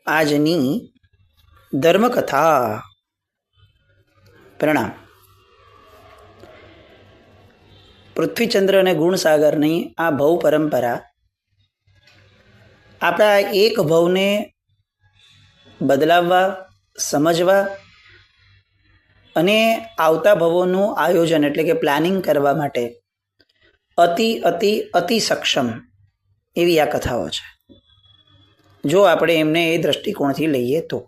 આજની ધર્મકથા. પ્રણામ. પૃથ્વીચંદ્ર અને ગુણસાગરની આ ભવ પરંપરા આપણા એક ભવને બદલાવવા, સમજવા અને આવતા ભવોનું આયોજન એટલે કે પ્લાનિંગ કરવા માટે અતિ અતિ અતિ સક્ષમ એવી આ કથાઓ છે, જો આપણે એમને એ દ્રષ્ટિકોણથી લઈએ તો.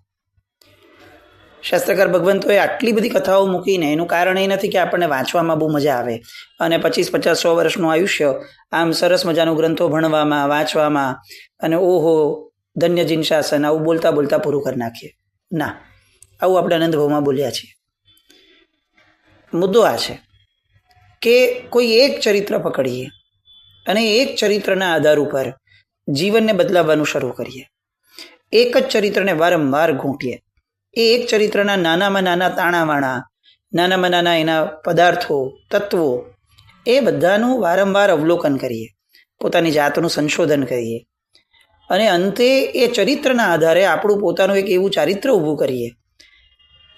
શાસ્ત્રકાર ભગવંતોએ આટલી બધી કથાઓ મૂકીને એનું કારણ એ નથી કે આપણને વાંચવામાં બહુ મજા આવે અને 25, 50, 100 વર્ષનું આયુષ્ય આમ સરસ મજાનું ગ્રંથો ભણવામાં, વાંચવામાં અને ઓહો ધન્ય જીન શાસન આવું બોલતા બોલતા પૂરું કરી નાખીએ. ના, આવું આપણે આનંદભાવમાં બોલ્યા છીએ. મુદ્દો આ છે કે કોઈ એક ચરિત્ર પકડીએ અને એક ચરિત્રના આધાર ઉપર જીવનને બદલાવવાનું શરૂ કરીએ. એક જ ચરિત્રને વારંવાર ઘૂંટીએ. એ એક ચરિત્રના નાનામાં નાના તાણાવાણા, નાનામાં નાના એના પદાર્થો, તત્વો, એ બધાનું વારંવાર અવલોકન કરીએ, પોતાની જાતનું સંશોધન કરીએ અને અંતે એ ચરિત્રના આધારે આપણું પોતાનું એક એવું ચારિત્ર ઊભું કરીએ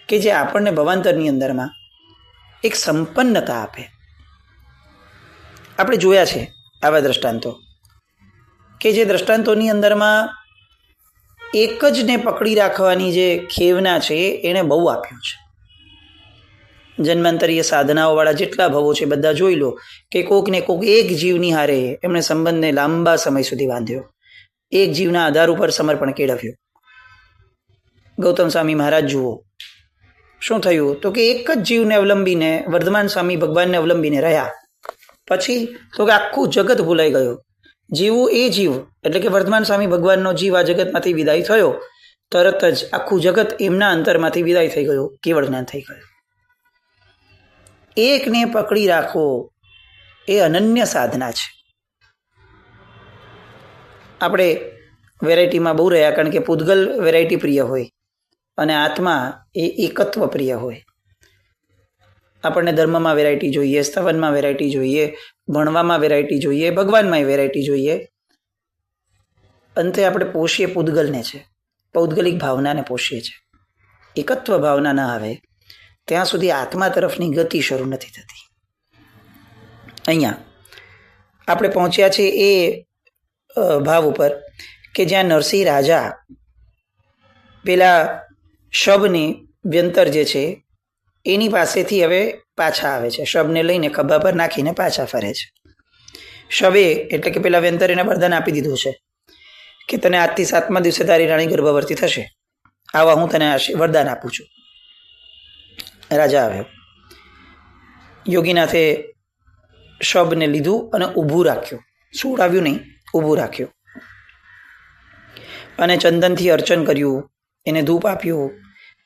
કે જે આપણને ભવાંતરની અંદરમાં એક સંપન્નતા આપે. આપણે જોયા છે આવા દ્રષ્ટાંતો કે જે દ્રષ્ટાંતોની અંદરમાં એક જ ને પકડી રાખવાની જે ખેવના છે એણે બહુ આપ્યું છે. જન્માંતરીય સાધનાઓવાળા જેટલા ભવો છે બધા જોઈ લો કે કોક ને કોક એક જીવની હારે એમણે સંબંધને લાંબા સમય સુધી બાંધ્યો, એક જીવના આધાર ઉપર સમર્પણ કેળવ્યું. ગૌતમ સ્વામી મહારાજ જુઓ શું થયું તો કે એક જ જીવને અવલંબીને વર્ધમાન સ્વામી ભગવાનને અવલંબીને રહ્યા, પછી તો કે આખું જગત ભૂલાઈ ગયું. જીવું એ જીવ એટલે કે વર્ધમાન સ્વામી ભગવાનનો જીવ આ જગતમાંથી વિદાય થયો, તરત જ આખું જગત એમના અંતરમાંથી વિદાય થઈ ગયું, કેવળ જ્ઞાન થઈ ગયું. એકને પકડી રાખવો એ અનન્ય સાધના છે. આપણે વેરાયટીમાં બહુ રહ્યા, કારણ કે પૂતગલ વેરાયટી પ્રિય હોય અને આત્મા એ એકત્વ પ્રિય હોય. આપણને ધર્મમાં વેરાયટી જોઈએ, સ્તવનમાં વેરાયટી જોઈએ, ભણવામાં વેરાયટી જોઈએ, ભગવાનમાં વેરાયટી જોઈએ. અંતે આપણે પોષીએ પૂતગલને છે, પૌદ્ગલિક ભાવનાને પોષીએ છીએ. એકત્વ ભાવના ના આવે ત્યાં સુધી આત્મા તરફની ગતિ શરૂ નથી થતી. અહીંયા આપણે પહોંચ્યા છે એ ભાવ ઉપર કે જ્યાં નરસિંહ રાજા પેલા શબની વ્યંતર જે છે એની પાસેથી હવે પાછા આવે છે. શબને લઈને ખભા પર નાખીને પાછા ફરે છે. શબે એટલે કે પેલા વ્યંતર એને વરદાન આપી દીધું છે કે તને આજથી 7મા દિવસે તારી રાણી ગર્ભવતી થશે, આવા હું તને વરદાન આપું છું. રાજા આવ્યો. યોગીનાથે શબને લીધું અને ઊભું રાખ્યું, સુવડાવ્યું નહીં, ઊભું રાખ્યું અને ચંદનથી અર્ચન કર્યું, એને ધૂપ આપ્યું,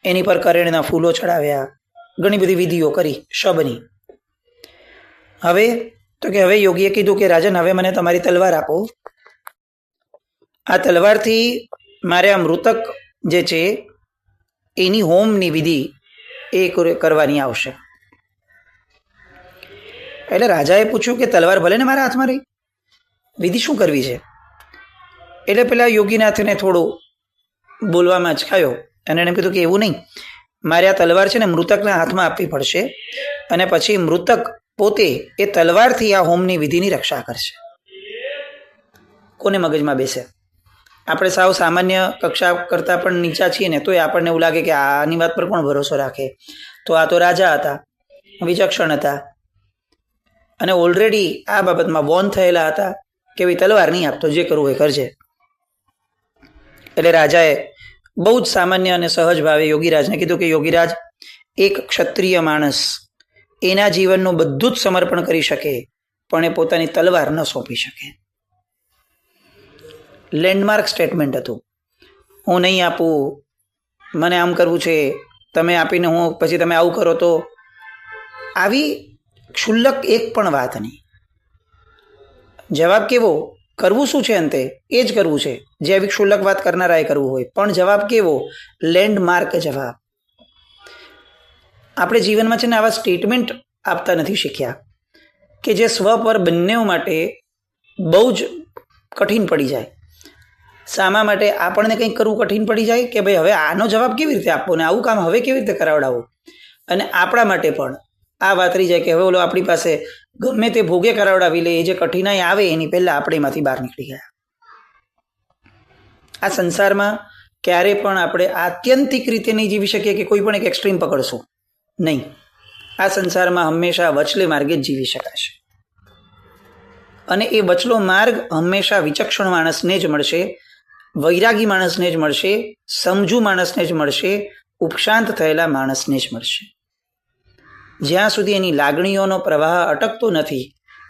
એની પર કરેણના ફૂલો ચડાવ્યા, ઘણી બધી વિધિઓ કરી શબની. હવે તો કે હવે યોગીએ કીધું કે રાજન, હવે મને તમારી તલવાર આપો. આ તલવારથી મારે આ મૃતક જે છે એની હોમની વિધિ એ કરવાની આવશે. એટલે રાજાએ પૂછ્યું કે તલવાર ભલે ને મારા હાથમાં રહી, વિધિ શું કરવી છે? એટલે પેલા યોગીનાથને થોડું બોલવામાં અચકાયો અને એને કીધું કે એવું નહીં, મારે આ તલવાર છે ને મૃતકના હાથમાં આપવી પડશે અને પછી મૃતક પોતે એ તલવારથી આ હોમની વિધિની રક્ષા કરશે. કોને મગજમાં બેસે? આપણે સાવ સામાન્ય કક્ષા કરતાં પણ નીચા છીએ ને તોય આપણને એવું લાગે કે આની વાત પર કોણ ભરોસો રાખે? તો આ તો રાજા હતા, વિચક્ષણ હતા અને ઓલરેડી આ બાબતમાં વોર્ન થયેલા હતા કે ભાઈ તલવાર નહીં આપતો, જે કરવું હોય કરજે. એટલે રાજાએ બહુ જ સામાન્ય અને સહજ ભાવે યોગીરાજને કીધું કે યોગીરાજ, એક ક્ષત્રિય માણસ એના જીવનનું બધું જ સમર્પણ કરી શકે પણ એ પોતાની તલવાર ન સોંપી શકે. લેન્ડમાર્ક સ્ટેટમેન્ટ હતું. હું નહીં આપું, મને આમ કરવું છે, તમે આપીને હું પછી તમે આવું કરો તો. આવી ક્ષુલ્લક એક પણ વાત નહીં. જવાબ કેવો? કરવું શું છે અંતે એ જ કરવું છે, જે આવી ક્ષુલ્લક વાત કરનારાએ કરવું હોય, પણ જવાબ કેવો? લેન્ડમાર્ક જવાબ. આપણે જીવનમાં છે ને આવા સ્ટેટમેન્ટ આપતા નથી શીખ્યા કે જે સ્વ પર બંને માટે બહુ જ કઠિન પડી જાય. શામા માટે આપણને કંઈક કરવું કઠિન પડી જાય કે ભાઈ હવે આનો જવાબ કેવી રીતે આપવો ને આવું કામ હવે કેવી રીતે કરાવડાવવું, અને આપણા માટે પણ આ વાત રહી જાય કે હવે ઓલો આપણી પાસે ગમે તે ભોગે કરાવડાવી લે, એ જે કઠિનાઈ આવે એની પહેલાં આપણે એમાંથી બહાર નીકળી ગયા. આ સંસારમાં ક્યારે પણ આપણે આત્યંતિક રીતે નહીં જીવી શકીએ કે કોઈ પણ એક એક્સ્ટ્રીમ પકડશું નહીં. આ સંસારમાં હંમેશા વચલે માર્ગે જ જીવી શકાશે, અને એ વચલો માર્ગ હંમેશા વિચક્ષણ માણસને જ મળશે, વૈરાગી માણસને જ મળશે, સમજુ માણસને જ મળશે, ઉપશાંત થયેલા માણસને જ મળશે. જ્યાં સુધી એની લાગણીઓનો પ્રવાહ અટકતો નથી,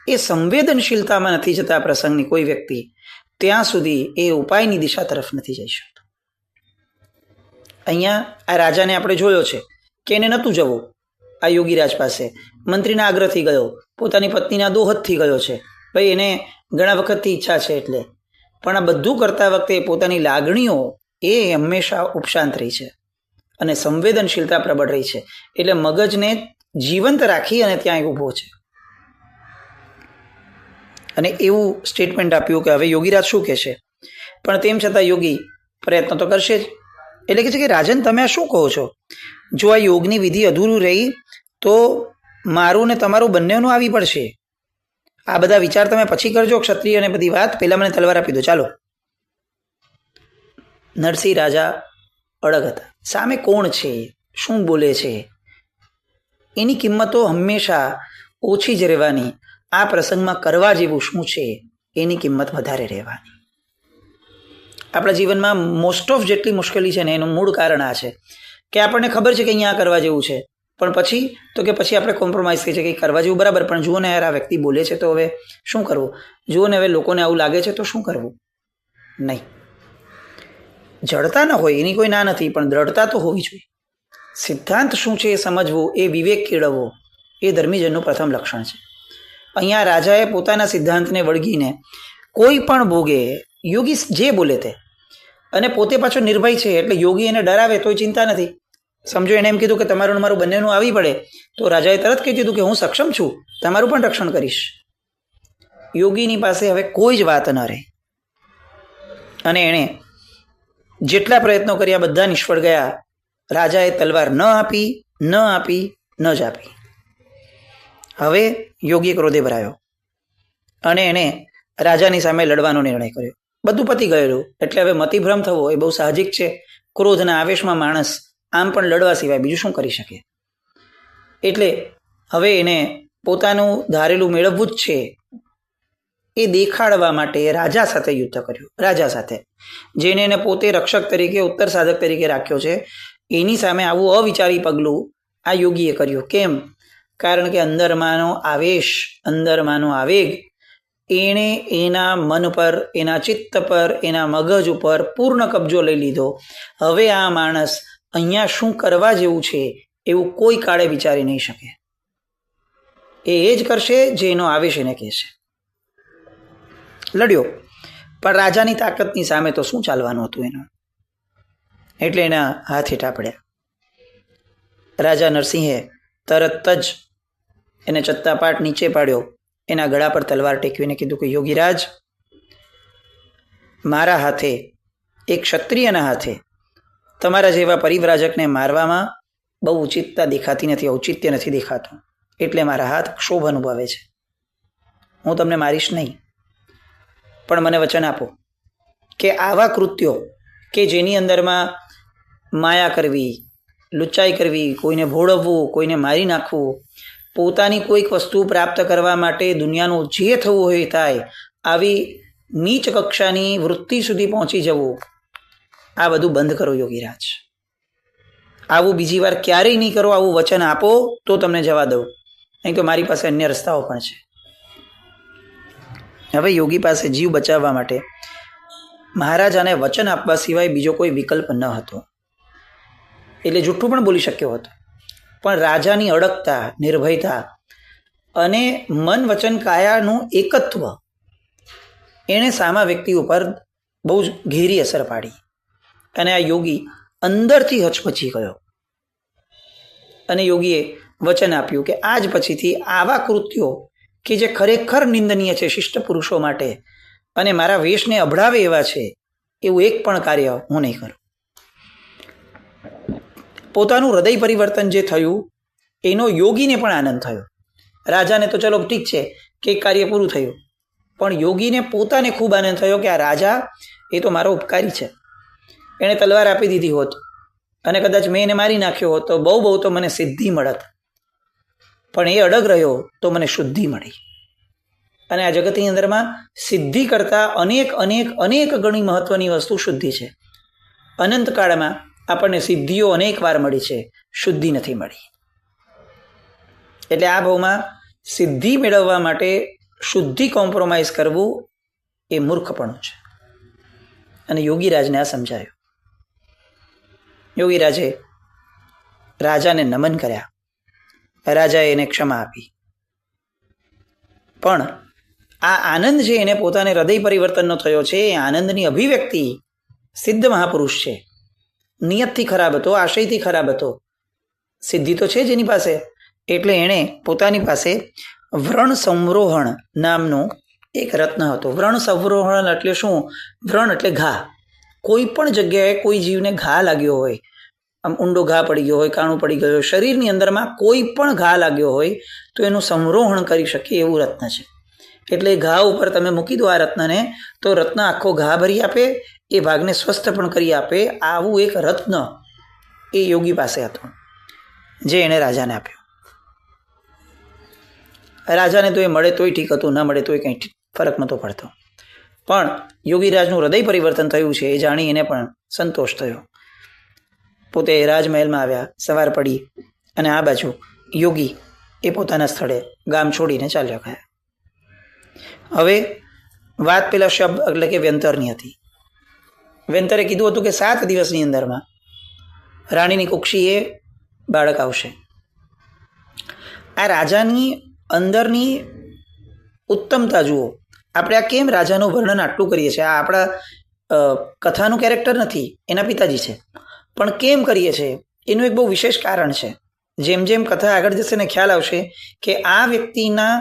એ સંવેદનશીલતામાં નથી જતા પ્રસંગની કોઈ વ્યક્તિ, ત્યાં સુધી એ ઉપાયની દિશા તરફ નથી જઈ શકતો. અહીંયા આ રાજાને આપણે જોયો છે કે એને નહોતું જવું આ યોગીરાજ પાસે, મંત્રીના આગ્રહથી ગયો, પોતાની પત્નીના દોહદથી ગયો છે, ભાઈ એને ઘણા વખતથી ઈચ્છા છે એટલે, પણ આ બધું કરતા વખતે પોતાની લાગણીઓ એ હંમેશા ઉપશાંત રહી છે અને સંવેદનશીલતા પ્રબળ રહી છે, એટલે મગજને જીવંત રાખી અને ત્યાં ઊભો છે. અને એવું સ્ટેટમેન્ટ આપ્યું કે હવે યોગીરાજ શું કહેશે, પણ તેમ છતાં યોગી પ્રયત્ન તો કરશે જ. એટલે કે છે કે રાજન, તમે આ શું કહો છો? જો આ યોગની વિધિ અધૂરું રહી તો મારું ને તમારું બંનેનું આવી પડશે. આ બધા વિચાર તમે પછી કરજો, ક્ષત્રિય અને બધી વાત, પહેલાં મને તલવાર આપી દો, ચાલો. નરસિંહ રાજા અડગ હતા. સામે કોણ છે, શું બોલે છે, એની કિંમતો હંમેશા ઓછી જ રહેવાની. આ પ્રસંગમાં કરવા જેવું શું છે એની કિંમત વધારે રહેવાની. આપણા જીવનમાં મોસ્ટ ઓફ જેટલી મુશ્કેલી છે ને એનું મૂળ કારણ આ છે કે આપણને ખબર છે કે અહીંયા કરવા જેવું છે, પણ પછી આપણે કોમ્પ્રોમાઇઝ કરીએ છીએ કે કરવા જેવું બરાબર, પણ જુઓ ને યાર આ વ્યક્તિ બોલે છે તો હવે શું કરવું, જુઓ ને હવે લોકોને આવું લાગે છે તો શું કરવું. નહીં, જડતા ન હોય એની કોઈ ના નથી, પણ દ્રઢતા તો હોવી જોઈએ. સિદ્ધાંત શું છે એ સમજવું, એ વિવેક કેળવવો, એ ધર્મીજનનું પ્રથમ લક્ષણ છે. અહીંયા રાજાએ પોતાના સિદ્ધાંતને વળગીને કોઈ પણ ભોગે યોગી જે બોલે તે, અને પોતે પાછો નિર્ભય છે એટલે યોગી એને ડરાવે તોય ચિંતા નથી. સમજો એને એમ કીધું કે તમારું મારું બંનેનું આવી પડે, તો રાજાએ તરત કહી દીધું કે હું સક્ષમ છું, તમારું પણ રક્ષણ કરીશ. યોગીની પાસે હવે કોઈ જ વાત ન રહે, અને એણે જેટલા પ્રયત્નો કર્યા બધા નિષ્ફળ ગયા. રાજાએ તલવાર ન આપી ન જ આપી. હવે યોગી ક્રોધે ભરાયો અને એણે રાજાની સામે લડવાનો નિર્ણય કર્યો. બધું પતી ગયેલું એટલે હવે મતિભ્રમ થવો એ બહુ સાહજિક છે. ક્રોધના આવેશમાં માણસ આમ પણ લડવા સિવાય બીજું શું કરી શકે. એટલે હવે એને પોતાનું ધારેલું મેળવવું જ છે એ દેખાડવા માટે રાજા સાથે યુદ્ધ કર્યું. રાજા સાથે, જેને એને પોતે રક્ષક તરીકે, ઉત્તર સાધક તરીકે રાખ્યો છે, એની સામે આવું અવિચારી પગલું આ યોગીએ કર્યું. કેમ? કારણ કે અંદરમાંનો આવેશ, અંદરમાંનો આવેગ એણે એના મન પર, એના ચિત્ત પર, એના મગજ ઉપર પૂર્ણ કબજો લઈ લીધો. હવે આ માણસ અહીંયા શું કરવા જેવું છે એવું કોઈ કાળે વિચારી નહીં શકે. એ જ કરશે જે એનો આવેશ એને કહેશે. લડ્યો, પણ રાજાની તાકાતની સામે તો શું ચાલવાનું હતું એનું, એટલે એના હાથ હેઠા પડ્યા. રાજા નરસિંહે તરત જ એને ચત્તાપાટ નીચે પાડ્યો, એના ગળા પર તલવાર ટેકવીને કીધું કે યોગીરાજ, મારા હાથે, એક ક્ષત્રિયના હાથે તમારા જેવા પરિવ્રાજકને મારવામાં બહુ ઉચિતતા દેખાતી નથી, ઔચિત્ય નથી દેખાતું, એટલે મારા હાથ ક્ષોભ અનુભવે છે. હું તમને મારીશ નહીં, પણ મને વચન આપો કે આવા કૃત્યો કે જેની અંદરમાં માયા કરવી, લુચ્ચાઈ કરવી, કોઈને ભોળવવું, કોઈને મારી નાખવું, પોતાની કોઈક વસ્તુ પ્રાપ્ત કરવા માટે દુનિયાનું જે થવું હોય એ થાય, આવી નીચ કક્ષાની વૃત્તિ સુધી પહોંચી જવું, આ બધું બંધ કરો યોગીરાજ. આવું બીજી વાર ક્યારેય નહીં કરો. આવું વચન આપો તો તમને જવા દઉં, નહીં તો મારી પાસે અન્ય રસ્તાઓ પણ છે. હવે યોગી પાસે જીવ બચાવવા માટે મહારાજાને વચન આપવા સિવાય બીજો કોઈ વિકલ્પ ન હતો. એટલે જૂઠું પણ બોલી શક્યો હતો, પણ રાજાની અડગતા, નિર્ભયતા અને મન વચન કાયાનું એકત્વ એણે સામા વ્યક્તિ ઉપર બહુ જ ઘેરી અસર પાડી, અને આ યોગી અંદરથી હચમચી ગયો. અને યોગીએ વચન આપ્યું કે આજ પછીથી આવા કૃત્યો કે જે ખરેખર નિંદનીય છે શિષ્ટ પુરુષો માટે અને મારા વેશને અભડાવે એવા છે, એવું એક પણ કાર્ય હું નહીં કરું. પોતાનું હૃદય પરિવર્તન જે થયું એનો યોગીને પણ આનંદ થયો. રાજાને તો ચલો ઠીક છે કે એક કાર્ય પૂરું થયું, પણ યોગીને પોતાને ખૂબ આનંદ થયો કે આ રાજા એ તો મારો ઉપકારી છે. એણે તલવાર આપી દીધી હોત અને કદાચ મેં એને મારી નાખ્યો હોત તો બહુ તો મને સિદ્ધિ મળત, પણ એ અડગ રહ્યો તો મને શુદ્ધિ મળી. અને આ જગતની અંદરમાં સિદ્ધિ કરતાં અનેક ગણી મહત્વની વસ્તુ શુદ્ધિ છે. અનંતકાળમાં આપણને સિદ્ધિઓ અનેક વાર મળી છે, શુદ્ધિ નથી મળી. એટલે આ ભાવમાં સિદ્ધિ મેળવવા માટે શુદ્ધિ કોમ્પ્રોમાઇઝ કરવું એ મૂર્ખપણું છે. અને યોગીરાજને આ સમજાયું. યોગીરાજે રાજાને નમન કર્યા, રાજાએ એને ક્ષમા આપી. પણ આ આનંદ જે એને પોતાને હૃદય પરિવર્તનનો થયો છે એ આનંદની અભિવ્યક્તિ સિદ્ધ મહાપુરુષ છે. નિયતથી ખરાબ હતો, આશયથી ખરાબ હતો, સિદ્ધિ તો છે જ એની પાસે. એટલે એણે પોતાની પાસે વ્રણ સંવરોહણ નામનું એક રત્ન હતો. વ્રણ સંવરોહણ એટલે શું? વ્રણ એટલે ઘા. કોઈ પણ જગ્યાએ કોઈ જીવને ઘા લાગ્યો હોય, આમ ઊંડો ઘા પડી ગયો હોય, કાણું પડી ગયો હોય, શરીરની અંદરમાં કોઈ પણ ઘા લાગ્યો હોય તો એનું સંવરોહણ કરી શકીએ એવું રત્ન છે. એટલે ઘા ઉપર તમે મૂકી દો આ રત્નને તો રત્ન આખો ઘા ભરી આપે, એ ભાગને સ્વસ્થ પણ કરી આપે. આવું એક રત્ન એ યોગી પાસે હતો જે એણે રાજાને આપ્યો. રાજાને તો એ મળે તોય ઠીક હતું, ન મળે તોય કંઈ ફરક નહોતો પડતો. પણ યોગીરાજનું હૃદય પરિવર્તન થયું છે એ જાણી એને પણ સંતોષ થયો. પોતે રાજમહેલમાં આવ્યા, સવાર પડી અને આ બાજુ યોગી એ પોતાના સ્થળે ગામ છોડીને ચાલ્યા ગયા. હવે વાત પેલા શબ્દ એટલે કે વ્યંતરની હતી. વ્યંતરે કીધું હતું કે 7 દિવસની અંદરમાં રાણીની કુક્ષીએ બાળક આવશે. આ રાજાની અંદરની ઉત્તમતા જુઓ. આપણે આ કેમ રાજાનું વર્ણન આટલું કરીએ છીએ? આ આપણા કથાનું કેરેક્ટર નથી, એના પિતાજી છે. પણ કેમ કરીએ છીએ એનું એક બહુ વિશેષ કારણ છે. જેમ જેમ કથા આગળ જશે ને ખ્યાલ આવશે કે આ વ્યક્તિના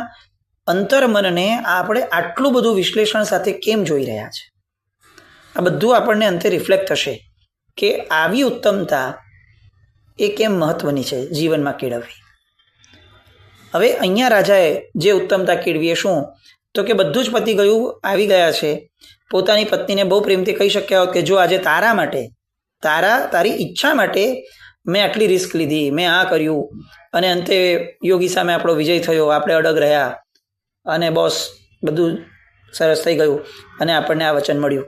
અંતર્મનને આપણે આટલું બધું વિશ્લેષણ સાથે કેમ જોઈ રહ્યા છે. આ બધું આપણને અંતે રિફ્લેક્ટ થશે કે આવી ઉત્તમતા એ કેમ મહત્વની છે જીવનમાં કેળવવી. હવે અહીંયા રાજાએ જે ઉત્તમતા કેળવી એ શું? તો કે બધું જ પતી ગયું, આવી ગયા છે. પોતાની પત્નીને બહુ પ્રેમથી કહી શક્યા હોત કે જો આજે તારા માટે, તારી ઈચ્છા માટે મેં આટલી રિસ્ક લીધી, મેં આ કર્યું અને અંતે યોગી સામે આપણો વિજય થયો, આપણે અડગ રહ્યા અને બોસ બધું સરસ થઈ ગયું અને આપણને આ વચન મળ્યું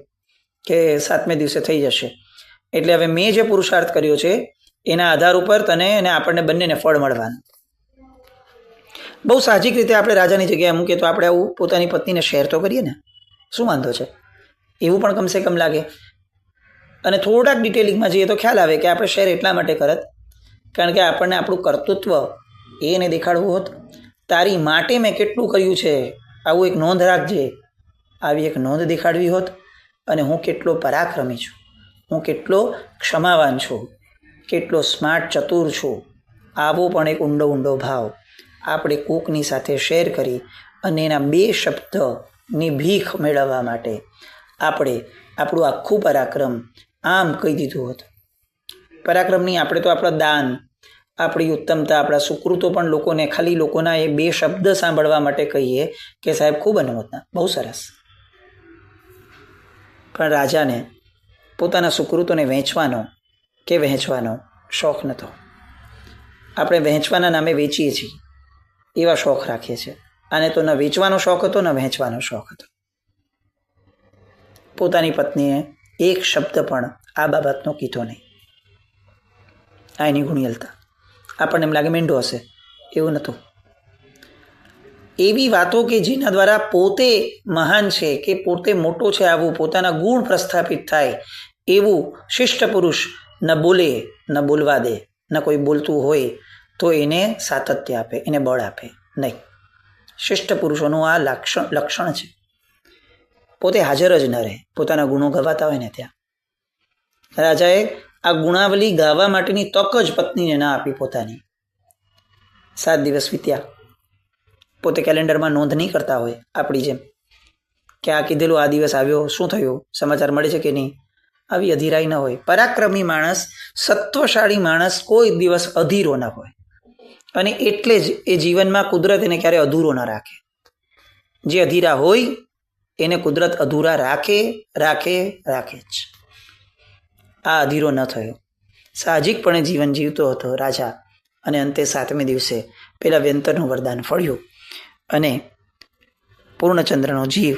કે 7મે દિવસે થઈ જશે. એટલે હવે મેં જે પુરુષાર્થ કર્યો છે એના આધાર ઉપર તને અને આપણને બંનેને ફળ મળવાનું. બહુ સાહજિક રીતે આપણે રાજાની જગ્યાએ મૂકીએ તો આપણે આવું પોતાની પત્નીને શેર તો કરીએ ને, શું વાંધો છે? એવું પણ કમસે કમ લાગે. અને થોડાક ડિટેલિંગમાં જઈએ તો ખ્યાલ આવે કે આપણે શેર એટલા માટે કરત કારણ કે આપણને આપણું કર્તૃત્વ એને દેખાડવું હોત. તારી માટે મેં કેટલું કર્યું છે આવું એક નોંધ રાખજે, આવી એક નોંધ દેખાડવી હોત. અને હું કેટલો પરાક્રમી છું, હું કેટલો ક્ષમાવાન છું, કેટલો સ્માર્ટ ચતુર છું, આવો પણ એક ઊંડો ભાવ આપણે કોકની સાથે શેર કરી અને એના 2 શબ્દની ભીખ મેળવવા માટે આપણે આપણું આખું પરાક્રમ આમ કહી દીધું હોત. પરાક્રમની આપણે તો આપણા દાન, આપણી ઉત્તમતા, આપણા સુકૃતો પણ લોકોને ખાલી લોકોના એ 2 શબ્દ સાંભળવા માટે કહીએ કે સાહેબ ખૂબ અનુમોદના, બહુ સરસ. પણ રાજાને પોતાના સુકૃતોને વહેંચવાનો શોખ નહોતો. આપણે વહેંચવાના નામે વેચીએ છીએ એવા શોખ રાખીએ છીએ. આને તો ન વેચવાનો શોખ હતો ન વહેંચવાનો શોખ હતો. પોતાની પત્નીએ એક શબ્દ પણ આ બાબતનો કીધો નહીં. આ એની ગુણિયલતા. આપણને એમ લાગે મેંઢો હશે, એવું નહોતું. એવી વાતો કે જેના દ્વારા પોતે મહાન છે કે પોતે મોટો છે આવું પોતાના ગુણ પ્રસ્થાપિત થાય એવું શિષ્ટ પુરુષ ન બોલે, ન બોલવા દે, ન કોઈ બોલતું હોય તો એને સાતત્ય આપે, એને બળ આપે નહીં. શિષ્ટ પુરુષોનું આ લક્ષણ છે. પોતે હાજર જ ન રહે, પોતાના ગુણો ગવાતા હોય ને ત્યાં. રાજાએ આ ગુણાવલી ગાવા માટેની તક જ પત્નીને ના આપી પોતાની. 7 દિવસ વીત્યા. પોતે કેલેન્ડરમાં નોંધ નહીં કરતા હોય આપણી જેમ કે આ કીધેલું આ દિવસ આવ્યો, શું થયું, સમાચાર મળે છે કે નહીં, આવી અધીરાઈ ન હોય. પરાક્રમી માણસ, સત્વશાળી માણસ કોઈ દિવસ અધીરો ન હોય. અને એટલે જ એ જીવનમાં કુદરત એને ક્યારે અધૂરો ન રાખે. જે અધીરા હોય એને કુદરત અધૂરા રાખે જ. આ અધીરો ન થયો, સાહજિકપણે જીવન જીવતો હતો રાજા. અને અંતે 7મે દિવસે પેલા વ્યંતરનું વરદાન ફળ્યું અને પૂર્ણચંદ્રનો જીવ,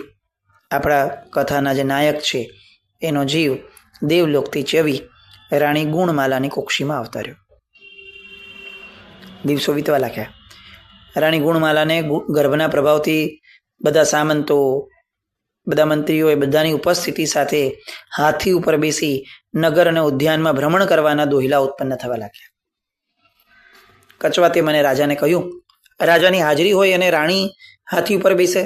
આપણા કથાના જે નાયક છે એનો જીવ દેવલોકથી ચવી રાણી ગુણમાલાની કુક્ષીમાં અવતર્યો. દિવસો વીતવા લાગ્યા. રાણી ગુણમાલાને ગર્ભના પ્રભાવથી બધા સામંતો, બધા મંત્રીઓએ બધાની ઉપસ્થિતિ સાથે હાથી ઉપર બેસી નગર અને ઉદ્યાનમાં ભ્રમણ કરવાના દોહિલા ઉત્પન્ન થવા લાગ્યા. કચવાતે મને રાજાને કહ્યું, રાજાની હાજરી હોય અને રાણી હાથી ઉપર બેસે.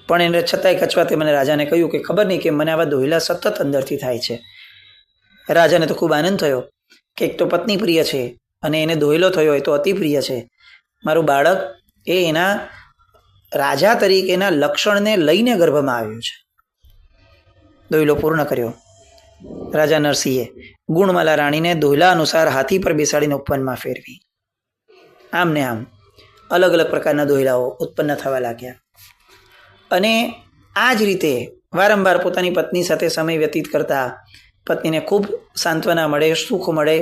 પણ એને છતાંય કચવાતે મને રાજાને કહ્યું કે ખબર નહીં કે મને આવા દોહિલા સતત અંદરથી થાય છે. રાજાને તો ખૂબ આનંદ થયો કે એક તો પત્ની પ્રિય છે અને એને દોહિલો થયો એ તો અતિ પ્રિય છે. મારું બાળક એ એના રાજા તરીકેના લક્ષણને લઈને ગર્ભમાં આવ્યું છે. દોહિલો પૂર્ણ કર્યો. રાજા નરસિંહે ગુણમાલા રાણીને દોહિલા અનુસાર હાથી પર બેસાડીને ઉપવનમાં ફેરવી. આમ ને આમ અલગ અલગ પ્રકારના દોહિલાઓ ઉત્પન્ન થવા લાગ્યા. અને આ જ રીતે વારંવાર પોતાની પત્ની સાથે સમય વ્યતીત કરતા, પત્નીને ખૂબ સાંત્વના મળે, સુખ મળે,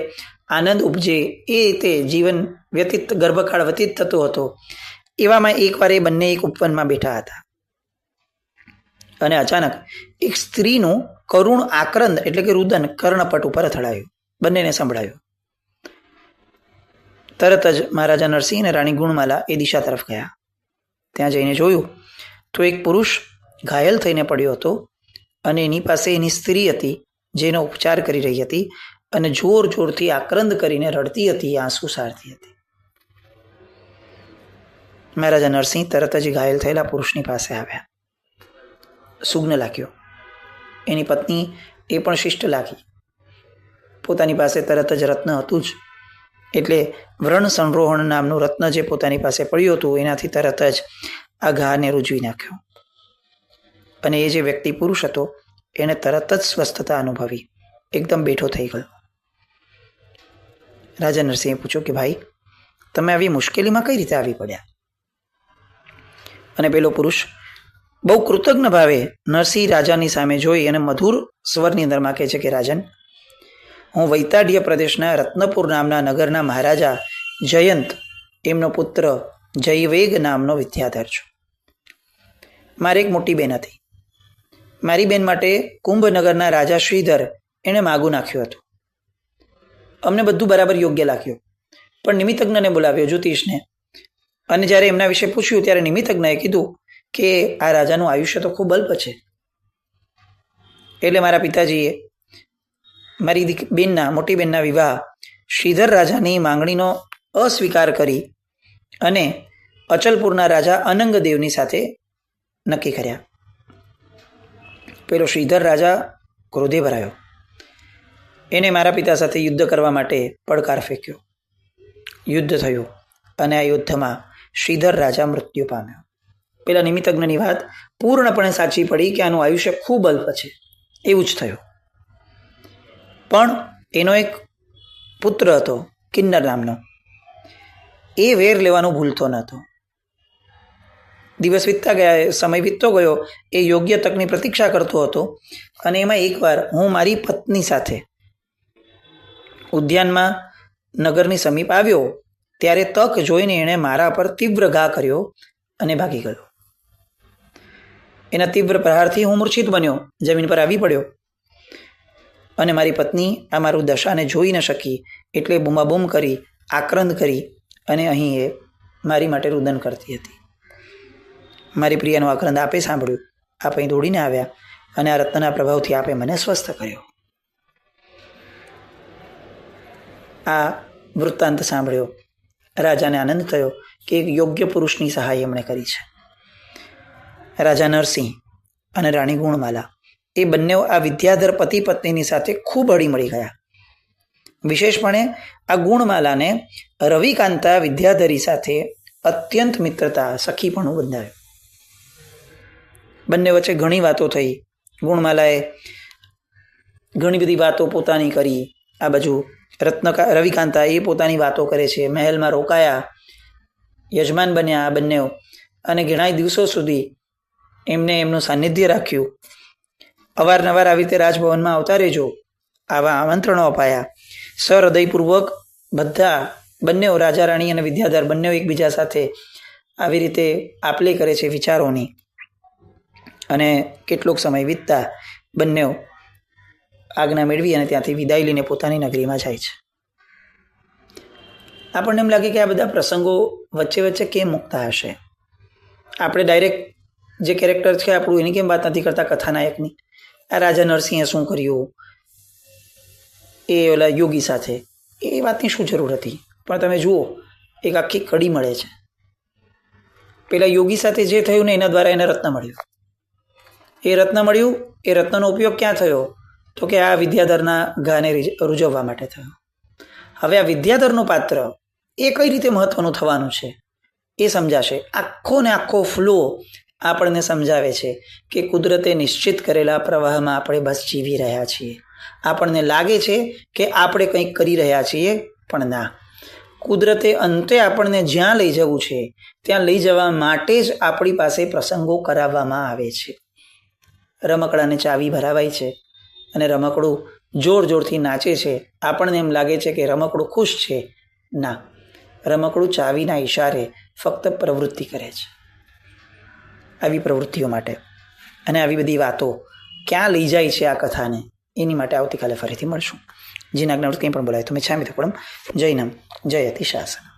આનંદ ઉપજે, એ રીતે જીવન વ્યતીત, ગર્ભકાળ વ્યતીત થતો હતો. એવામાં એકવાર એ બંને એક ઉપવનમાં બેઠા હતા અને અચાનક એક સ્ત્રીનું કરુણ આક્રંદ એટલે કે રુદન કર્ણપટ ઉપર અથડાયું. બંનેને સંભળાયું. તરત જ મહારાજા નરસિંહ અને રાણી ગુણમાલા એ દિશા તરફ ગયા. ત્યાં જઈને જોયું તો એક પુરુષ ઘાયલ થઈને પડ્યો હતો અને એની પાસે એની સ્ત્રી હતી જેનો ઉપચાર કરી રહી હતી અને જોર જોરથી આક્રંદ કરીને રડતી હતી, આંસુ સારતી હતી. મહારાજા નરસિંહ તરત જ ઘાયલ થયેલા પુરુષની પાસે આવ્યા. સુગ્ન લાગ્યો. એની પત્ની એ પણ શિષ્ટ લાગી. પોતાની પાસે તરત જ રત્ન હતું જ, એટલે વ્રણ સંરોહણ નામનું રત્ન જે પોતાની પાસે પડ્યું હતું એનાથી તરત જ આ ઘાને રૂજવી નાખ્યો. અને એ જે વ્યક્તિ પુરુષ હતો એને તરત જ સ્વસ્થતા અનુભવી, એકદમ બેઠો થઈ ગયો. રાજા નરસિંહે પૂછ્યું કે ભાઈ, તમે આવી મુશ્કેલીમાં કઈ રીતે આવી પડ્યા? અને પેલો પુરુષ બહુ કૃતજ્ઞ ભાવે નરસિંહ રાજાની સામે જોઈ અને મધુર સ્વરની અંદરમાં કહે છે કે રાજન, હું વૈતાઢ્ય પ્રદેશના રત્નપુર નામના નગરના મહારાજા જયંત એમનો પુત્ર જયવેગ નામનો વિદ્યાધર છું. મારે એક મોટી બેન હતી. મારી બેન માટે કુંભનગરના રાજા શ્રીધર એણે માગું નાખ્યું હતું. અમને બધું બરાબર યોગ્ય લાગ્યું, પણ નિમિત્તજ્ઞને બોલાવ્યો, જ્યોતિષને. અને જ્યારે એમના વિશે પૂછ્યું ત્યારે નિમિત્તજ્ઞએ કીધું કે આ રાજાનું આયુષ્ય તો ખૂબ અલ્પ છે. એટલે મારા પિતાજીએ મારી બેનના, મોટી બેનના વિવાહ શ્રીધર રાજાની માંગણીનો અસ્વીકાર કરી અને અચલપુરના રાજા અનંગદેવની સાથે નક્કી કર્યા. પેલો શ્રીધર રાજા ક્રોધે ભરાયો. એને મારા પિતા સાથે યુદ્ધ કરવા માટે પડકાર ફેંક્યો. યુદ્ધ થયું અને આ યુદ્ધમાં શ્રીધર રાજા મૃત્યુ પામ્યો. પેલા નિમિત્તજ્ઞની વાત પૂર્ણપણે સાચી પડી કે આનું આયુષ્ય ખૂબ અલ્પ છે. એવું જ થયું. પણ એનો એક પુત્ર હતો કિન્નર નામનો. એ વેર લેવાનું ભૂલતો નહોતો. દિવસ વીતતા ગયા, સમય વીતતો ગયો. એ યોગ્ય તકની પ્રતીક્ષા કરતો હતો. અને એમાં એકવાર હું મારી પત્ની સાથે ઉદ્યાનમાં નગરની સમીપ આવ્યો ત્યારે તક જોઈને એણે મારા પર તીવ્ર ઘા કર્યો અને ભાગી ગયો. એના તીવ્ર પ્રહારથી હું મૂર્છિત બન્યો, જમીન પર આવી પડ્યો. અને મારી પત્ની આ મારું દશાને જોઈ ન શકી એટલે બૂમાબૂમ કરી, આક્રંદ કરી અને અહીં એ મારી માટે રુદન કરતી હતી. મારી પ્રિયાનું આક્રંદ આપે સાંભળ્યું. આપ અહીં દોડીને આવ્યા અને આ રત્નના પ્રભાવથી આપે મને સ્વસ્થ કર્યો. આ વૃત્તાંત સાંભળ્યો. રાજાને આનંદ થયો કે એક યોગ્ય પુરુષની સહાય એમણે કરી છે. રાજા નરસિંહ અને રાણી ગુણમાલા એ બંને આ વિદ્યાધર પતિ પત્નીની સાથે ખૂબ હળીમળી ગયા. વિશેષપણે આ ગુણમાલાને રવિકાંતા વિદ્યાધરી સાથે અત્યંત મિત્રતા, સખીપણું બંધાયું. બંને વચ્ચે ઘણી વાતો થઈ. ગુણમાલાએ ઘણી બધી વાતો પોતાની કરી. આ બાજુ રવિકાંતા એ પોતાની વાતો કરે છે. મહેલમાં રોકાયા, યજમાન બન્યા આ બંને, અને ઘણા દિવસો સુધી એમને એમનું સાનિધ્ય રાખ્યું. અવારનવાર આવી રીતે રાજભવનમાં આવતા રહેજો, આવા આમંત્રણો અપાયા. સહૃદયપૂર્વક બધા બંને રાજા રાણી અને વિદ્યાધર બંને એકબીજા સાથે આવી રીતે આપલે કરે છે વિચારોની. અને કેટલોક સમય વીતતા બંને આજ્ઞા મેળવી અને ત્યાંથી વિદાય લઈને પોતાની નગરીમાં જાય છે. આપણને એમ લાગે કે આ બધા પ્રસંગો વચ્ચે વચ્ચે કેમ મૂકતા હશે? આપણે ડાયરેક્ટ જે કેરેક્ટર છે આપણું એની કેમ વાત નથી કરતા કથાનાયકની? આ રાજા નરસિંહે શું કર્યું એ ઓલા યોગી સાથે, એ વાતની શું જરૂર હતી? પણ તમે જુઓ, એક આખી કડી મળે છે. પેલા યોગી સાથે જે થયું ને એના દ્વારા એને રત્ન મળ્યું. એ રત્ન મળ્યું, એ રત્નનો ઉપયોગ ક્યાં થયો? તો કે આ વિદ્યાધરના ગાને રૂજવવા માટે થયો. હવે આ વિદ્યાધરનું પાત્ર એ કઈ રીતે મહત્વનું થવાનું છે એ સમજાશે. આખો ને આખો ફ્લો આપણને સમજાવે છે કે કુદરતે નિશ્ચિત કરેલા પ્રવાહમાં આપણે બસ જીવી રહ્યા છીએ. આપણને લાગે છે કે આપણે કંઈક કરી રહ્યા છીએ, પણ ના. કુદરતે અંતે આપણને જ્યાં લઈ જવું છે ત્યાં લઈ જવા માટે જ આપણી પાસે પ્રસંગો કરાવવામાં આવે છે. રમકડાને ચાવી ભરાવાય છે અને રમકડું જોર જોરથી નાચે છે. આપણને એમ લાગે છે કે રમકડું ખુશ છે. ના, રમકડું ચાવીના ઈશારે ફક્ત પ્રવૃત્તિ કરે છે. આવી પ્રવૃત્તિઓ માટે અને આવી બધી વાતો ક્યાં લઈ જાય છે આ કથાને, એની માટે આવતીકાલે ફરીથી મળશું. જીનાજ્ઞા કંઈ પણ બોલાય તો મેં છામી તો પણ જય નમ જય અતિશાસન.